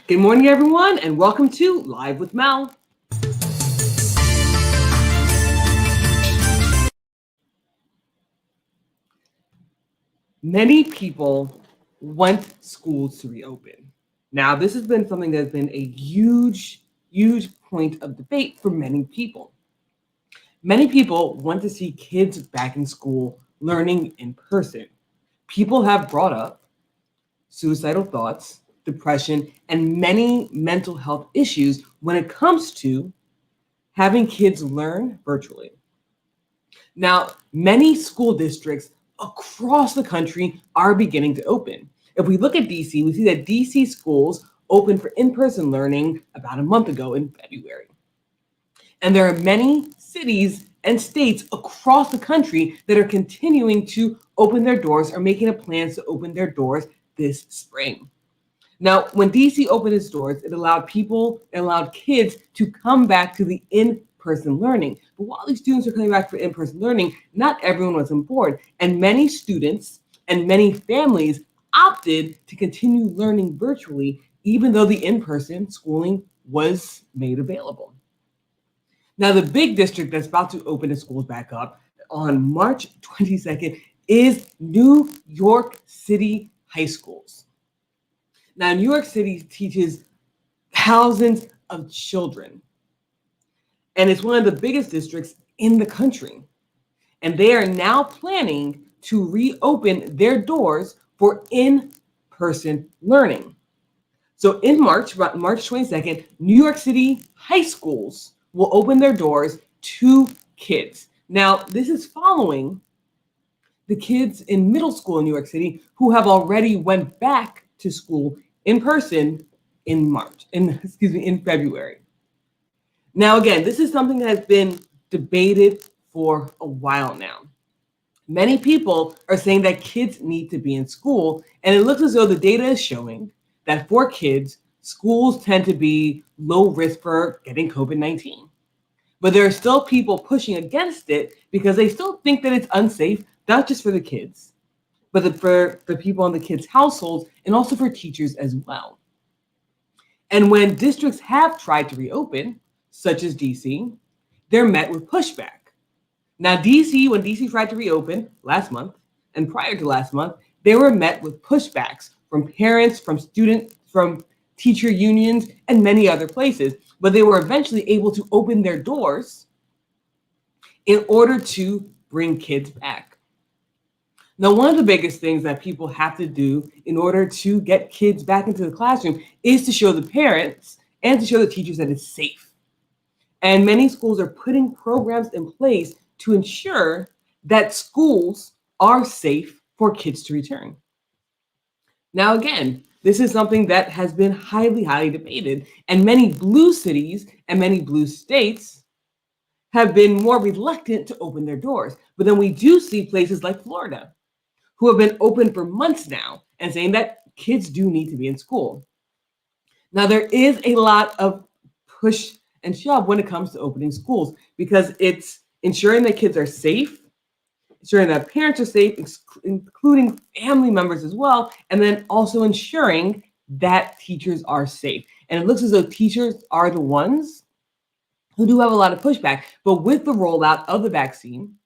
Good morning, everyone, and welcome to Live with Mel. Many people want schools to reopen. Now, this has been something that's been a huge point of debate for many people. Many people want to see kids back in school learning in person. People have brought up suicidal thoughts, depression, and many mental health issues when it comes to having kids learn virtually. Now, many school districts across the country are beginning to open. If we look at DC, we see that DC schools opened for in-person learning about a month ago in February. And there are many cities and states across the country that are continuing to open their doors or making plans to open their doors this spring. Now, when DC opened its doors, it allowed kids to come back to the in-person learning. But while these students are coming back for in-person learning, not everyone was on board. And many students and many families opted to continue learning virtually, even though the in-person schooling was made available. Now, the big district that's about to open its schools back up on March 22nd is New York City high schools. Now, New York City teaches thousands of children, and it's one of the biggest districts in the country. And they are now planning to reopen their doors for in-person learning. So in March, about March 22nd, New York City high schools will open their doors to kids. Now, this is following the kids in middle school in New York City who have already went back to school in person in February. Now, again, this is something that has been debated for a while now. Many people are saying that kids need to be in school, and it looks as though the data is showing that for kids, schools tend to be low risk for getting COVID-19. But there are still people pushing against it because they still think that it's unsafe, not just for the kids, but for the people in the kids' households and also for teachers as well. And when districts have tried to reopen, such as DC, they're met with pushback. Now, when DC tried to reopen last month and prior to last month, they were met with pushbacks from parents, from students, from teacher unions, and many other places. But they were eventually able to open their doors in order to bring kids back. Now, one of the biggest things that people have to do in order to get kids back into the classroom is to show the parents and to show the teachers that it's safe. And many schools are putting programs in place to ensure that schools are safe for kids to return. Now, again, this is something that has been highly debated, and many blue cities and many blue states have been more reluctant to open their doors. But then we do see places like Florida, who have been open for months now and saying that kids do need to be in school. Now, there is a lot of push and shove when it comes to opening schools because it's ensuring that kids are safe, ensuring that parents are safe, including family members as well, and then also ensuring that teachers are safe. And it looks as though teachers are the ones who do have a lot of pushback, but with the rollout of the vaccine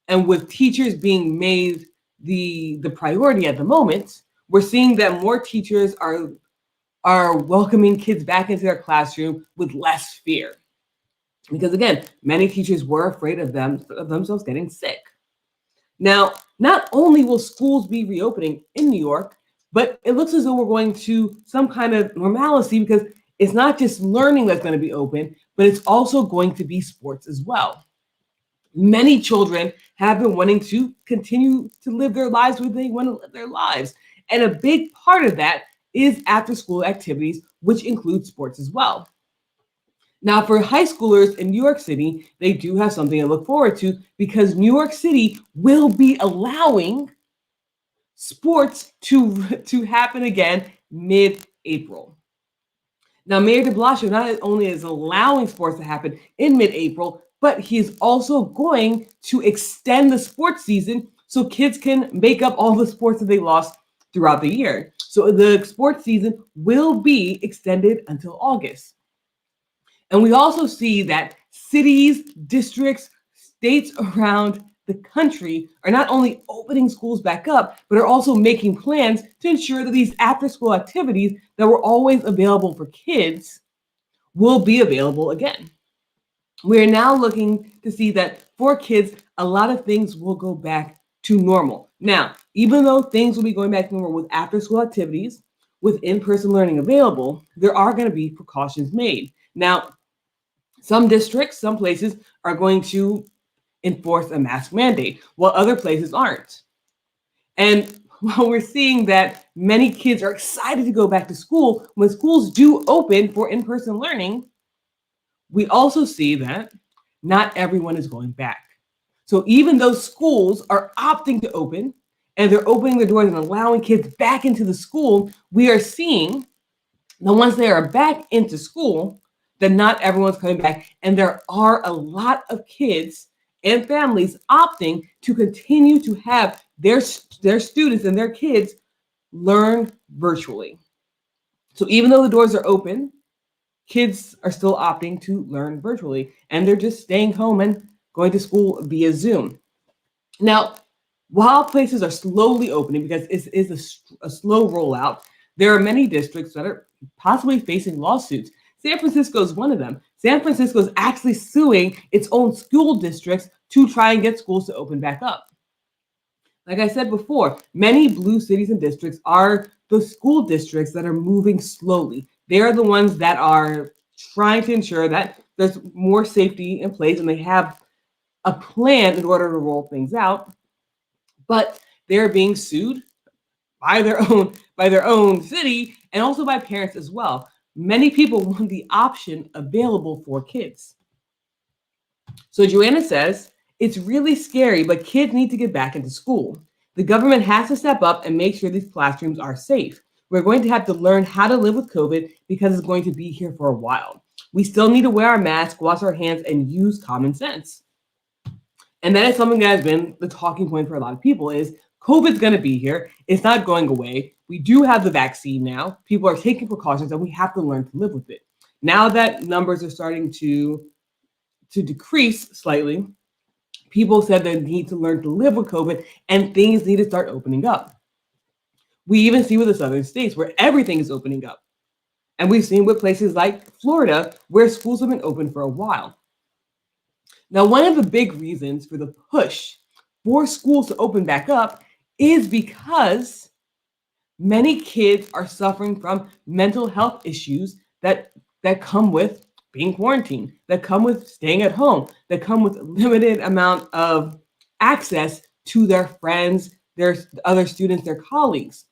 and with teachers being made the priority at the moment, we're seeing that more teachers are welcoming kids back into their classroom with less fear. Because again, many teachers were afraid of themselves getting sick. Now, not only will schools be reopening in New York, but it looks as though we're going to some kind of normalcy because it's not just learning that's going to be open, but it's also going to be sports as well. Many children have been wanting to continue to live their lives where they want to live their lives. And a big part of that is after-school activities, which include sports as well. Now, for high schoolers in New York City, they do have something to look forward to because New York City will be allowing sports to happen again mid-April. Now, Mayor de Blasio not only is allowing sports to happen in mid-April, but he is also going to extend the sports season so kids can make up all the sports that they lost throughout the year. So the sports season will be extended until August. And we also see that cities, districts, states around the country are not only opening schools back up, but are also making plans to ensure that these after school activities that were always available for kids will be available again. We are now looking to see that for kids, a lot of things will go back to normal. Now, even though things will be going back to normal with after school activities, with in person learning available, there are going to be precautions made. Now, some districts, some places are going to enforce a mask mandate, while other places aren't. And while we're seeing that many kids are excited to go back to school, when schools do open for in person learning, we also see that not everyone is going back. So even though schools are opting to open and they're opening the doors and allowing kids back into the school, we are seeing that once they are back into school, that not everyone's coming back. And there are a lot of kids and families opting to continue to have their students and their kids learn virtually. So even though the doors are open, kids are still opting to learn virtually, and they're just staying home and going to school via Zoom. Now, while places are slowly opening, because it is a slow rollout, there are many districts that are possibly facing lawsuits. San Francisco is one of them. San Francisco is actually suing its own school districts to try and get schools to open back up. Like I said before, many blue cities and districts are the school districts that are moving slowly. They are the ones that are trying to ensure that there's more safety in place and they have a plan in order to roll things out. But they're being sued by their own city and also by parents as well. Many people want the option available for kids. So Joanna says, it's really scary, but kids need to get back into school. The government has to step up and make sure these classrooms are safe. We're going to have to learn how to live with COVID because it's going to be here for a while. We still need to wear our mask, wash our hands, and use common sense. And that is something that has been the talking point for a lot of people is COVID's going to be here. It's not going away. We do have the vaccine now. People are taking precautions and we have to learn to live with it. Now that numbers are starting to decrease slightly, people said they need to learn to live with COVID and things need to start opening up. We even see with the southern states where everything is opening up. And we've seen with places like Florida where schools have been open for a while. Now, one of the big reasons for the push for schools to open back up is because many kids are suffering from mental health issues that come with being quarantined, that come with staying at home, that come with limited amount of access to their friends, their other students, their colleagues.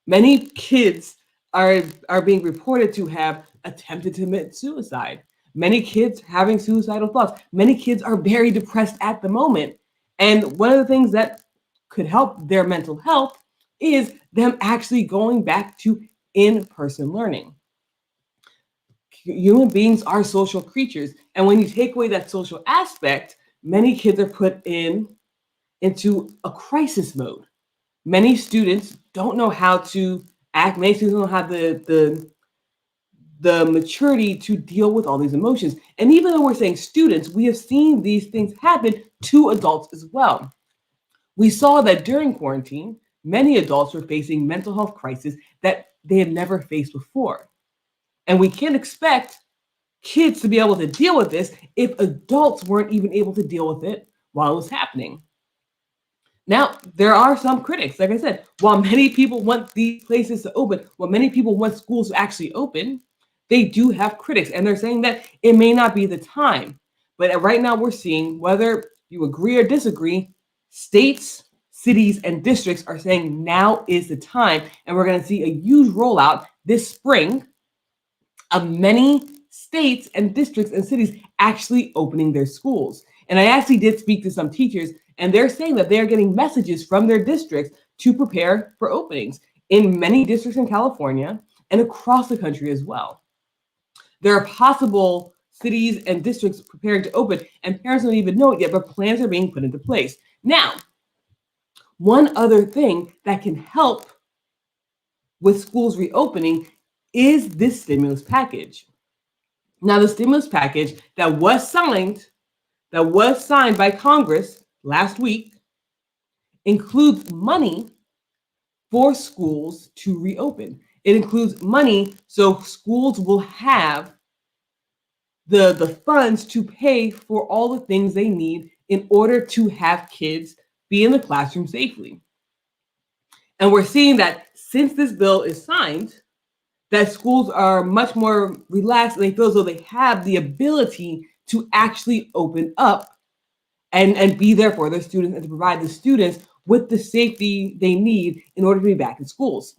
Many kids are being reported to have attempted to commit suicide. Many kids having suicidal thoughts. Many kids are very depressed at the moment. And one of the things that could help their mental health is them actually going back to in-person learning. Human beings are social creatures. And when you take away that social aspect, many kids are put into a crisis mode. Many students don't know how to act. Many students don't have the maturity to deal with all these emotions. And even though we're saying students, we have seen these things happen to adults as well. We saw that during quarantine, many adults were facing mental health crises that they had never faced before. And we can't expect kids to be able to deal with this if adults weren't even able to deal with it while it was happening. Now, there are some critics. Like I said, while many people want these places to open, while many people want schools to actually open, they do have critics. And they're saying that it may not be the time. But right now we're seeing, whether you agree or disagree, states, cities, and districts are saying now is the time. And we're going to see a huge rollout this spring of many states and districts and cities actually opening their schools. And I actually did speak to some teachers, and they're saying that they're getting messages from their districts to prepare for openings in many districts in California and across the country as well. There are possible cities and districts preparing to open, and parents don't even know it yet, but plans are being put into place. Now, One other thing that can help with schools reopening is this stimulus package. Now, the stimulus package that was signed by Congress last week includes money for schools to reopen. It includes money so schools will have the funds to pay for all the things they need in order to have kids be in the classroom safely. And we're seeing that since this bill is signed, that schools are much more relaxed and they feel as though they have the ability to actually open up and be there for their students and to provide the students with the safety they need in order to be back in schools.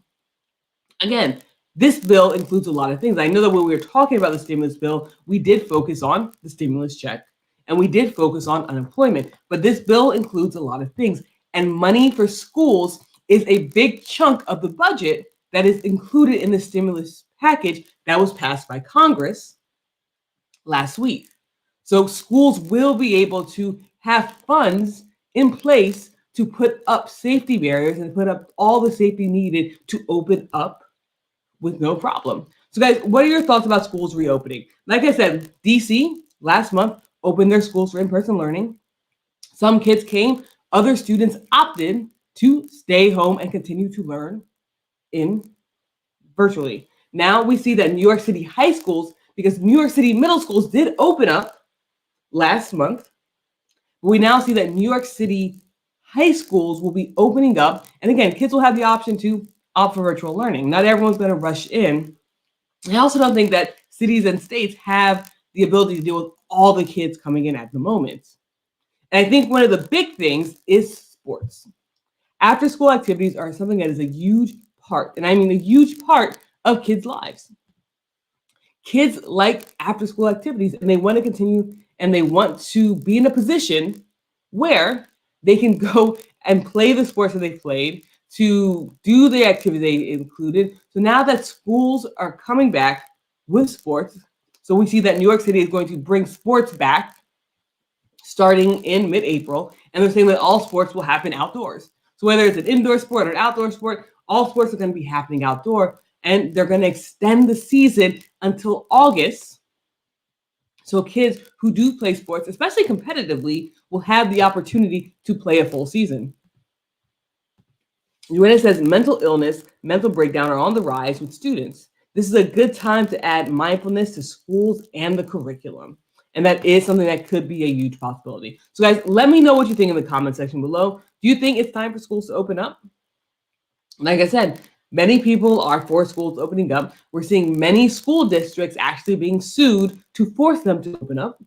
Again, this bill includes a lot of things. I know that when we were talking about the stimulus bill, we did focus on the stimulus check and we did focus on unemployment, but this bill includes a lot of things. And money for schools is a big chunk of the budget that is included in the stimulus package that was passed by Congress last week. So schools will be able to have funds in place to put up safety barriers and put up all the safety needed to open up with no problem. So guys, what are your thoughts about schools reopening? Like I said, DC last month opened their schools for in-person learning. Some kids came, other students opted to stay home and continue to learn in virtually. Now we see that New York City high schools, because New York City middle schools did open up last month, but we now see that New York City high schools will be opening up. And again, kids will have the option to opt for virtual learning. Not everyone's going to rush in. I also don't think that cities and states have the ability to deal with all the kids coming in at the moment. And I think one of the big things is sports. After school activities are something that is a huge part, and I mean a huge part of kids' lives. Kids like after school activities and they want to continue and they want to be in a position where they can go and play the sports that they played, to do the activities they included. So now that schools are coming back with sports, so we see that New York City is going to bring sports back starting in mid-April, and they're saying that all sports will happen outdoors. So whether it's an indoor sport or an outdoor sport, all sports are going to be happening outdoor, and they're going to extend the season until August. So kids who do play sports, especially competitively, will have the opportunity to play a full season. When it says mental illness, mental breakdown are on the rise with students, this is a good time to add mindfulness to schools and the curriculum. And that is something that could be a huge possibility. So guys, let me know what you think in the comment section below. Do you think it's time for schools to open up? Like I said, many people are for schools opening up. We're seeing many school districts actually being sued to force them to open up.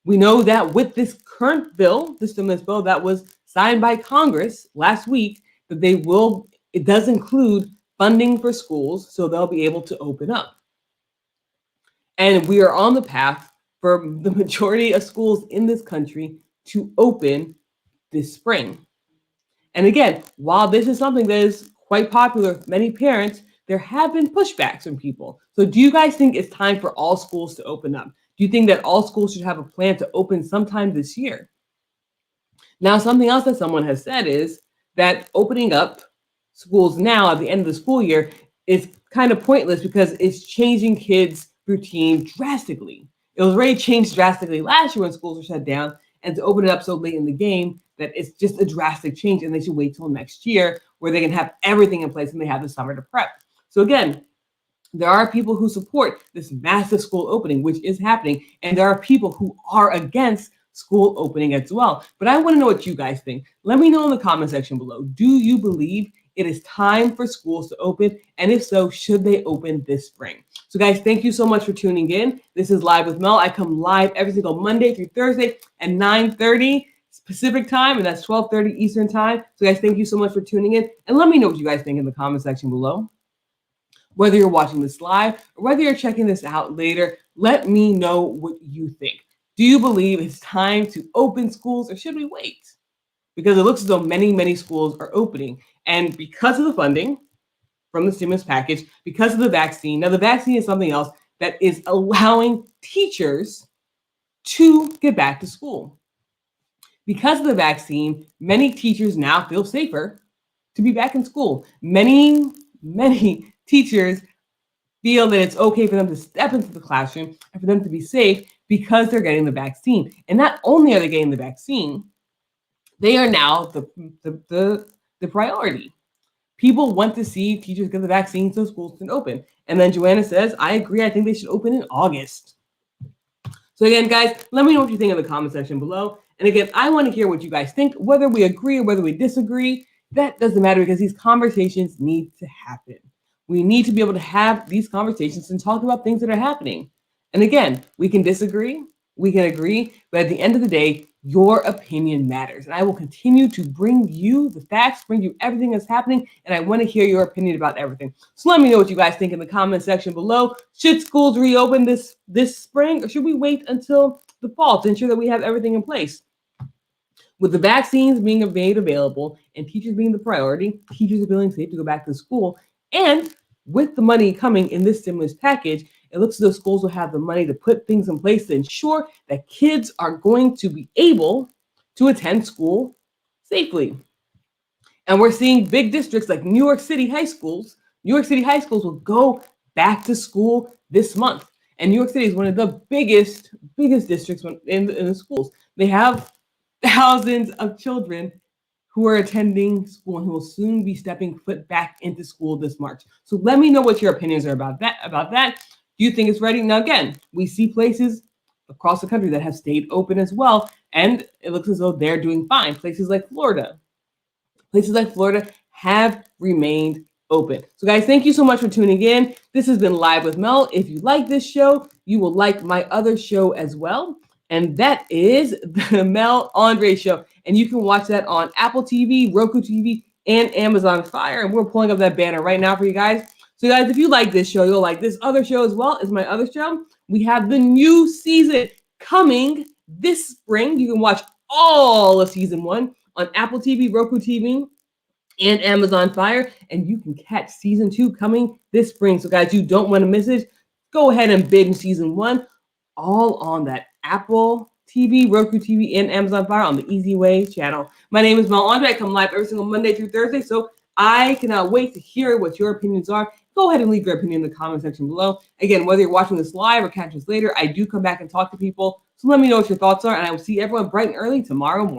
We know that with this current bill, the stimulus bill that was signed by Congress last week, that it does include funding for schools, so they'll be able to open up. And we are on the path for the majority of schools in this country to open this spring. And again, while this is something that is quite popular with many parents, there have been pushbacks from people. So do you guys think it's time for all schools to open up? Do you think that all schools should have a plan to open sometime this year? Now, something else that someone has said is that opening up schools now at the end of the school year is kind of pointless because it's changing kids' routine drastically. It was already changed drastically last year when schools were shut down, and to open it up so late in the game, that it's just a drastic change, and they should wait till next year where they can have everything in place and they have the summer to prep. So again, there are people who support this massive school opening, which is happening, and there are people who are against school opening as well. But I want to know what you guys think. Let me know in the comment section below. Do you believe it is time for schools to open? And if so, should they open this spring? So guys, thank you so much for tuning in. This is Live with Mel. I come live every single Monday through Thursday at 9:30 Pacific time, and that's 12:30 Eastern time. So guys, thank you so much for tuning in. And let me know what you guys think in the comment section below. Whether you're watching this live or whether you're checking this out later, let me know what you think. Do you believe it's time to open schools or should we wait? Because it looks as though many, many schools are opening. And because of the funding from the stimulus package, because of the vaccine, now the vaccine is something else that is allowing teachers to get back to school. Because of the vaccine, many teachers now feel safer to be back in school. Many teachers feel that it's okay for them to step into the classroom and for them to be safe because they're getting the vaccine. And not only are they getting the vaccine, they are now the priority. People want to see teachers get the vaccine so schools can open. And then Joanna says, I agree. I think they should open in August. So again, guys, let me know what you think in the comment section below. And again, I want to hear what you guys think, whether we agree or whether we disagree. That doesn't matter because these conversations need to happen. We need to be able to have these conversations and talk about things that are happening. And again, we can disagree, we can agree, but at the end of the day, your opinion matters. And I will continue to bring you the facts, bring you everything that's happening, and I want to hear your opinion about everything. So let me know what you guys think in the comment section below. Should schools reopen this spring, or should we wait until the fall to ensure that we have everything in place? With the vaccines being made available and teachers being the priority, teachers are feeling safe to go back to school, and with the money coming in this stimulus package, it looks as though schools will have the money to put things in place to ensure that kids are going to be able to attend school safely. And we're seeing big districts like New York City high schools. New York City high schools will go back to school this month. And New York City is one of the biggest districts in the schools. They have thousands of children who are attending school and who will soon be stepping foot back into school this March. So let me know what your opinions are about that. Do you think it's ready? Now, again, we see places across the country that have stayed open as well, and it looks as though they're doing fine. Places like Florida have remained open. So guys, thank you so much for tuning in. This has been Live with Mel. If you like this show, you will like my other show as well. And that is the Mel Andre Show. And you can watch that on Apple TV, Roku TV, and Amazon Fire. And we're pulling up that banner right now for you guys. So guys, if you like this show, you'll like this other show as well as my other show. We have the new season coming this spring. You can watch all of season 1 on Apple TV, Roku TV, and Amazon Fire. And you can catch season 2 coming this spring. So guys, you don't want to miss it. Go ahead and binge season 1 all on that Apple TV, Roku TV, and Amazon Fire on the Easy Way channel. My name is Mel Andre. I come live every single Monday through Thursday, so I cannot wait to hear what your opinions are. Go ahead and leave your opinion in the comment section below. Again, whether you're watching this live or catching this later, I do come back and talk to people. So let me know what your thoughts are, and I will see everyone bright and early tomorrow morning.